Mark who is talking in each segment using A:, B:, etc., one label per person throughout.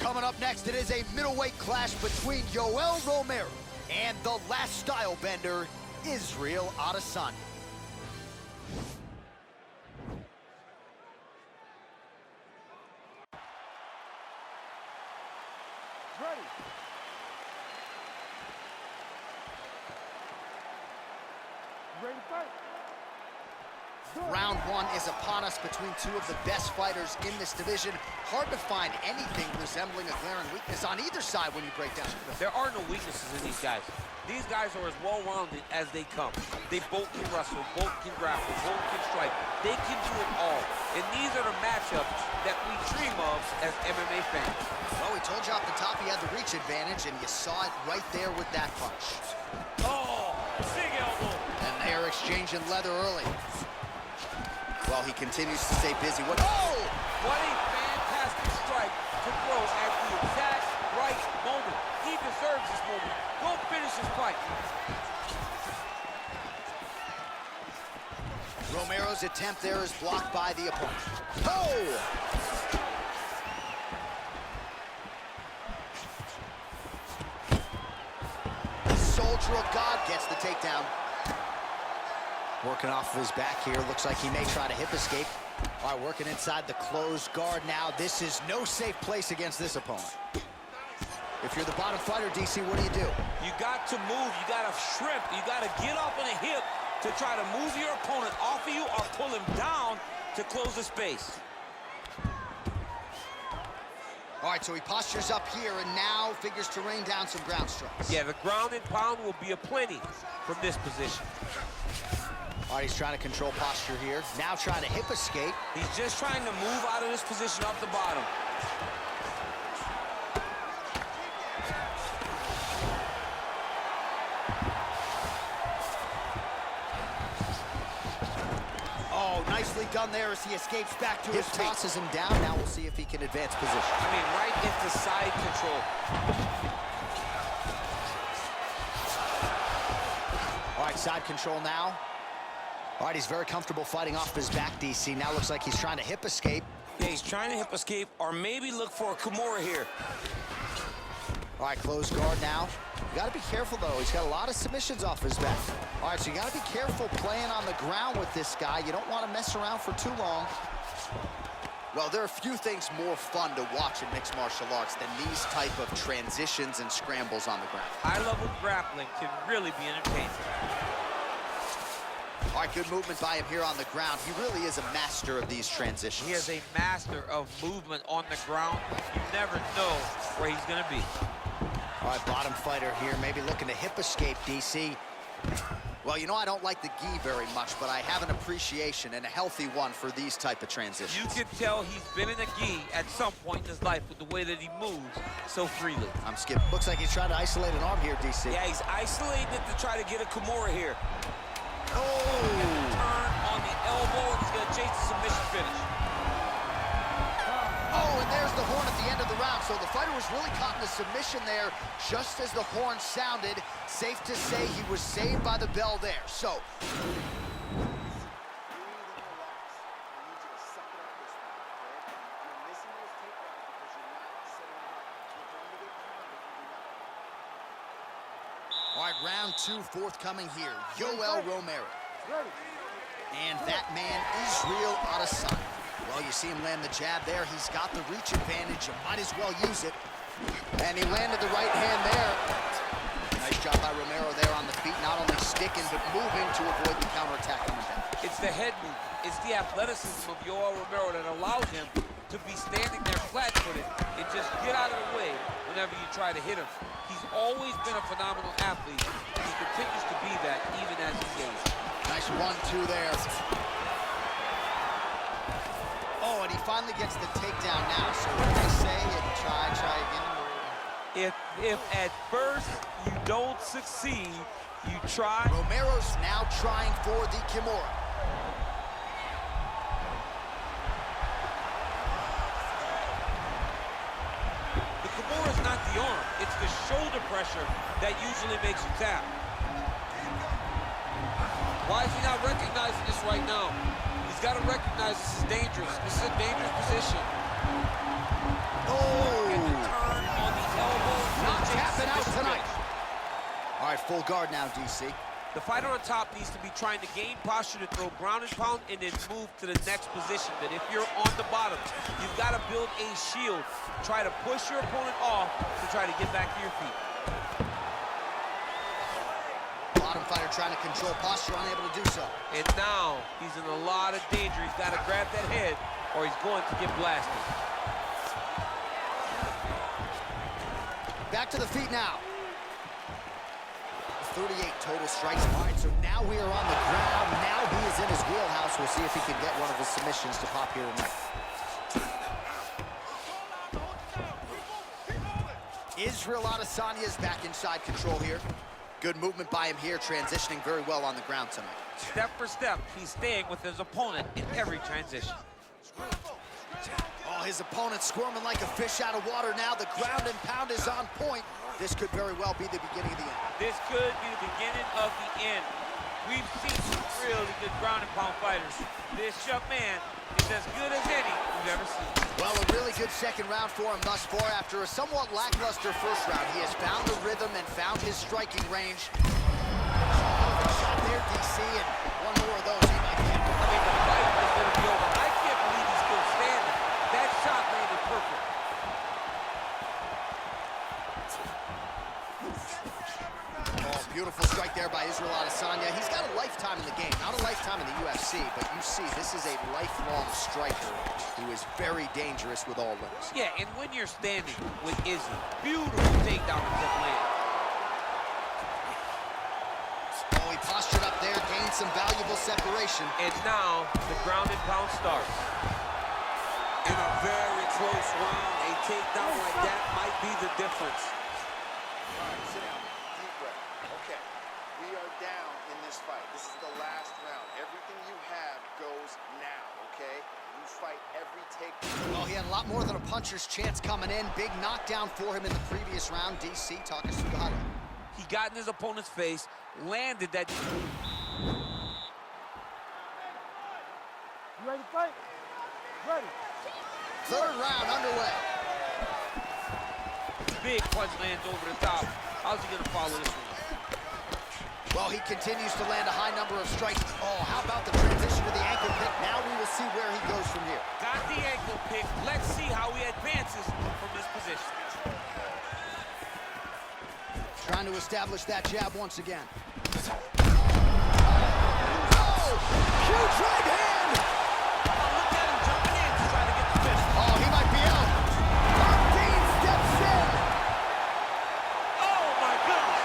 A: Coming up next, it is a middleweight clash between Yoel Romero and the last style bender, Israel Adesanya.
B: Ready. Ready to fight.
A: Round one is upon us between two of the best fighters in this division. Hard to find anything resembling a glaring weakness on either side when you break down the film.
C: There are no weaknesses in these guys. These guys are as well-rounded as they come. They both can wrestle, both can grapple, both can strike. They can do it all. And these are the matchups that we dream of as MMA fans.
A: Well, we told you off the top he had the reach advantage, and you saw it right there with that punch.
C: Oh, big elbow.
A: And they're exchanging leather early. Well, he continues to stay busy. What? Oh!
C: What a fantastic strike to throw at the exact right moment. He deserves this moment. Go finish his fight.
A: Romero's attempt there is blocked by the opponent. Oh! The soldier of God gets the takedown. Working off of his back here. Looks like he may try to hip escape. All right, working inside the closed guard now. This is no safe place against this opponent. If you're the bottom fighter, DC, what do?
C: You got to move. You got to shrimp. You got to get up on a hip to try to move your opponent off of you or pull him down to close the space.
A: All right, so he postures up here and now figures to rain down some ground strikes.
C: Yeah, the ground and pound will be aplenty from this position.
A: All right, he's trying to control posture here. Now trying to hip escape.
C: He's just trying to move out of this position off the bottom.
A: Oh, nicely done there as he escapes back to his feet. Tosses him down. Now we'll see if he can advance position.
C: I mean, right into side control.
A: All right, side control now. All right, he's very comfortable fighting off his back, DC. Now looks like he's trying to hip escape.
C: Yeah, he's trying to hip escape or maybe look for a Kimura here.
A: All right, closed guard now. You got to be careful, though. He's got a lot of submissions off his back. All right, so you got to be careful playing on the ground with this guy. You don't want to mess around for too long. Well, there are few things more fun to watch in mixed martial arts than these type of transitions and scrambles on the ground.
C: High-level grappling can really be entertaining.
A: All right, good movement by him here on the ground. He really is a master of these transitions.
C: He is a master of movement on the ground. You never know where he's going to be.
A: All right, bottom fighter here, maybe looking to hip escape, DC. Well, you know, I don't like the gi very much, but I have an appreciation and a healthy one for these type of transitions.
C: You can tell he's been in a gi at some point in his life with the way that he moves so freely.
A: I'm skipping. Looks like he's trying to isolate an arm here, DC.
C: Yeah, he's isolating it to try to get a Kimura here.
A: Oh!
C: Turn on the elbow, and he's going to chase the submission finish.
A: Oh, and there's the horn at the end of the round. So the fighter was really caught in the submission there just as the horn sounded. Safe to say he was saved by the bell there. So all right, round two forthcoming here. Yoel Romero. And that man, Israel Adesanya. Well, you see him land the jab there. He's got the reach advantage. You might as well use it. And he landed the right hand there. Nice job by Romero there on the feet, not only sticking, but moving to avoid the counterattack coming back.
C: It's the head movement. It's the athleticism of Yoel Romero that allows him to be standing there flat-footed and just get out of the way whenever you try to hit him. He's always been a phenomenal athlete. He continues to be that even as he ages.
A: Nice 1-2 there. Oh, and he finally gets the takedown now. So what do they say? Try again.
C: If at first you don't succeed, you try.
A: Romero's now trying for the Kimura.
C: The Kimura is not the arm. It's the shoulder pressure that usually makes you tap. Why is he not recognizing this right now? He's got to recognize this is dangerous. This is a dangerous position.
A: Oh!
C: Get the turn on the elbow.
A: Not
C: and
A: tapping out
C: submission
A: tonight.
C: finish.
A: All right, full guard now, DC.
C: The fighter on top needs to be trying to gain posture to throw ground and pound and then move to the next position. But if you're on the bottom, you've got to build a shield. Try to push your opponent off to try to get back to your feet.
A: Bottom fighter trying to control posture, unable to do so.
C: And now he's in a lot of danger. He's got to grab that head or he's going to get blasted.
A: Back to the feet now. 38 total strikes. All right, so now we are on the ground. Now he is in his wheelhouse. We'll see if he can get one of his submissions to pop here tonight. Israel Adesanya is back inside control here. Good movement by him here, transitioning very well on the ground tonight.
C: Step for step, he's staying with his opponent in every transition.
A: Oh, his opponent squirming like a fish out of water now. The ground and pound is on point. This could very well be the beginning of the end.
C: This could be the beginning of the end. We've seen some really good ground and pound fighters. This young man is as good as any we've ever seen.
A: Well, a really good second round for him thus far. After a somewhat lackluster first round, he has found the rhythm and found his striking range. Shot there, DC, and one more of those he might get.
C: I mean, the fight is going to be over. I can't believe he's still standing. That shot landed perfect.
A: Oh, beautiful strike there by Israel Adesanya. He's got a lifetime in the game, not a lifetime in the UFC, but you see, this is a lifelong striker who is very dangerous with all limbs.
C: Yeah, and when you're standing with Izzy, beautiful takedown and just land.
A: Oh, he postured up there, gained some valuable separation.
C: And now the ground and pound starts.
D: In a very close round, a takedown like that might be the difference.
E: All right, sit down. Deep breath. Okay, we are down in this fight. This is the last round. Everything you have goes now, okay? You fight every takedown.
A: Well, he had a lot more than a puncher's chance coming in. Big knockdown for him in the previous round. DC, talk us through the highlight.
C: He got in his opponent's face, landed that.
B: You ready to fight? Ready.
A: Third round underway.
C: Big punch lands over the top. How's he gonna follow this one?
A: Well, he continues to land a high number of strikes. Oh, how about the transition to the ankle pick? Now we will see where he goes from here.
C: Got the ankle pick. Let's see how he advances from this position.
A: Trying to establish that jab once again. Oh, huge right hand!
C: Look at him jumping in to try to get the finish.
A: Oh, he might be out. Dean steps in.
C: Oh my goodness.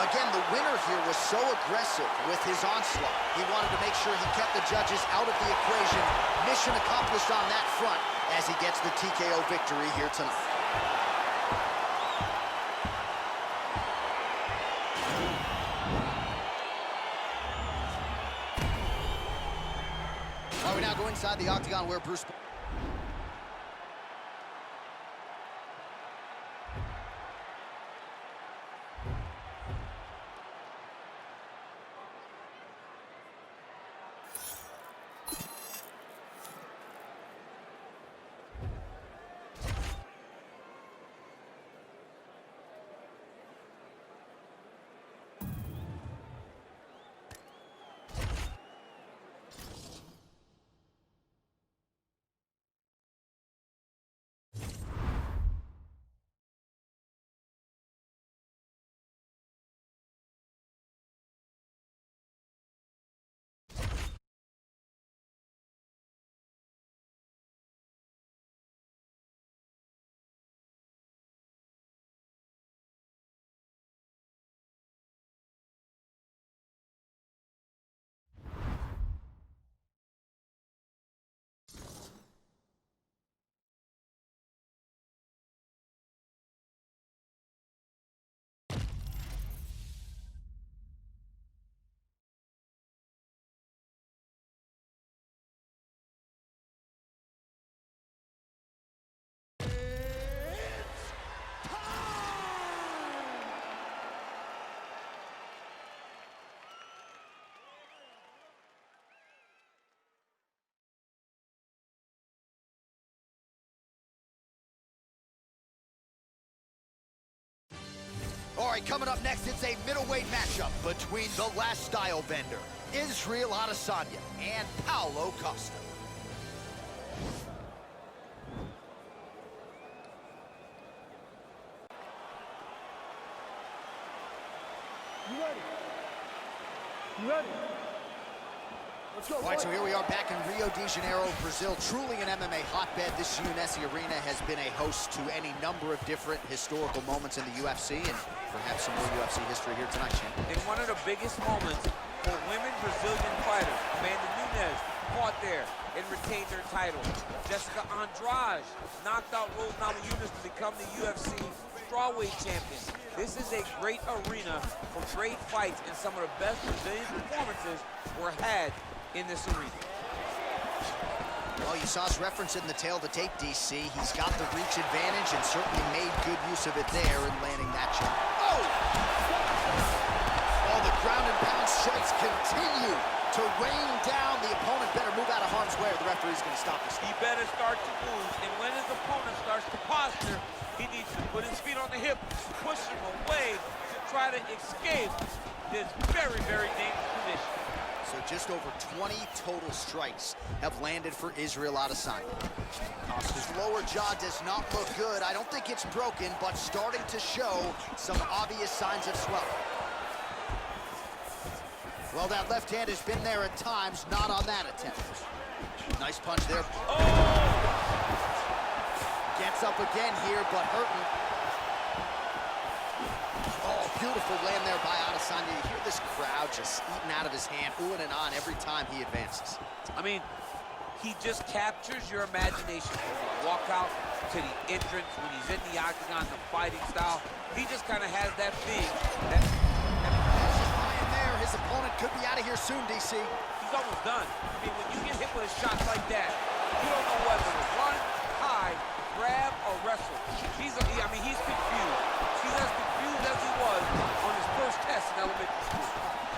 A: Again, the winner here was so aggressive with his onslaught. He wanted to make sure he kept the judges out of the equation. Mission accomplished on that front as he gets the TKO victory here tonight. We now go inside the octagon where Bruce... right, coming up next, it's a middleweight matchup between the last style bender, Israel Adesanya, and Paulo Costa.
B: You ready? You ready? Let's go.
A: All right, so here we are back in Rio de Janeiro, Brazil. Truly an MMA hotbed. This UNSC arena has been a host to any number of different historical moments in the UFC, and perhaps some more UFC history here tonight, champ.
C: In one of the biggest moments for women Brazilian fighters, Amanda Nunes fought there and retained her title. Jessica Andrade knocked out Rose Namajunas to become the UFC strawweight champion. This is a great arena for great fights, and some of the best Brazilian performances were had in this arena.
A: Well, you saw us reference it in the tail of the tape, DC. He's got the reach advantage and certainly made good use of it there in landing that shot. Oh! Oh, the ground and pound strikes continue to rain down. The opponent better move out of harm's way or the referee's going to stop this.
C: He better start to move, and when his opponent starts to posture, he needs to put his feet on the hip, push him away to try to escape this very, very dangerous position.
A: So just over 20 total strikes have landed for Israel Adesanya. Costa's lower jaw does not look good. I don't think it's broken, but starting to show some obvious signs of swelling. Well, that left hand has been there at times, not on that attempt. Nice punch there.
C: Oh!
A: Gets up again here, but hurting. Oh, beautiful land there by Adesanya. You hear this crowd just eating out of his hand, oohing and on every time he advances.
C: I mean, he just captures your imagination. Walk out to the entrance when he's in the octagon, the fighting style. He just kind of has that thing.
A: There, his opponent could be out of here soon, DC.
C: He's almost done. I mean, when you get hit with a shot like that, you don't know whether to run, hide, grab, or wrestle. He's confused. He's as confused as he was on his first test in elementary school.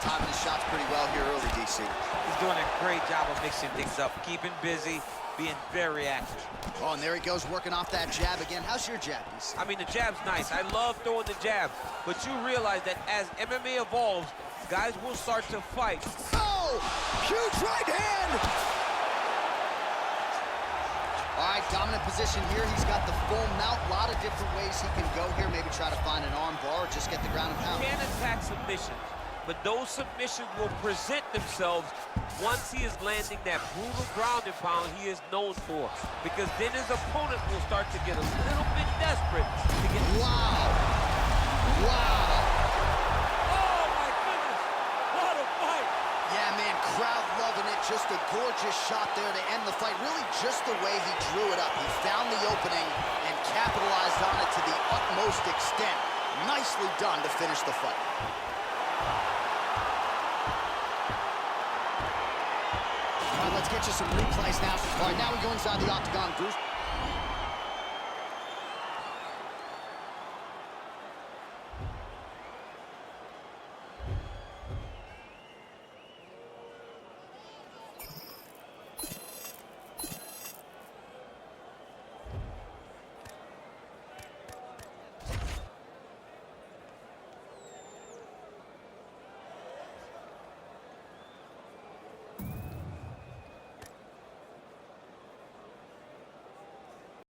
A: Timing his shots pretty well here early, DC.
C: He's doing a great job of mixing things up, keeping busy, being very active.
A: Oh, and there he goes, working off that jab again. How's your jab, DC?
C: I mean, the jab's nice. I love throwing the jab, but you realize that as MMA evolves, guys will start to fight.
A: Oh, huge right hand! All right, dominant position here. He's got the full mount. A lot of different ways he can go here. Maybe try to find an arm bar or just get the ground and pound.
C: He can attack submissions, but those submissions will present themselves once he is landing that brutal ground and pound he is known for. Because then his opponent will start to get a little bit desperate to get...
A: Wow. Wow.
C: Oh, my goodness. What a fight.
A: Yeah, man, crowd loving it. Just a gorgeous shot there to end the fight. Really just the way he drew it up. He found the opening and capitalized on it to the utmost extent. Nicely done to finish the fight. All right, let's get you some replays now. All right, now we go inside the octagon, Bruce.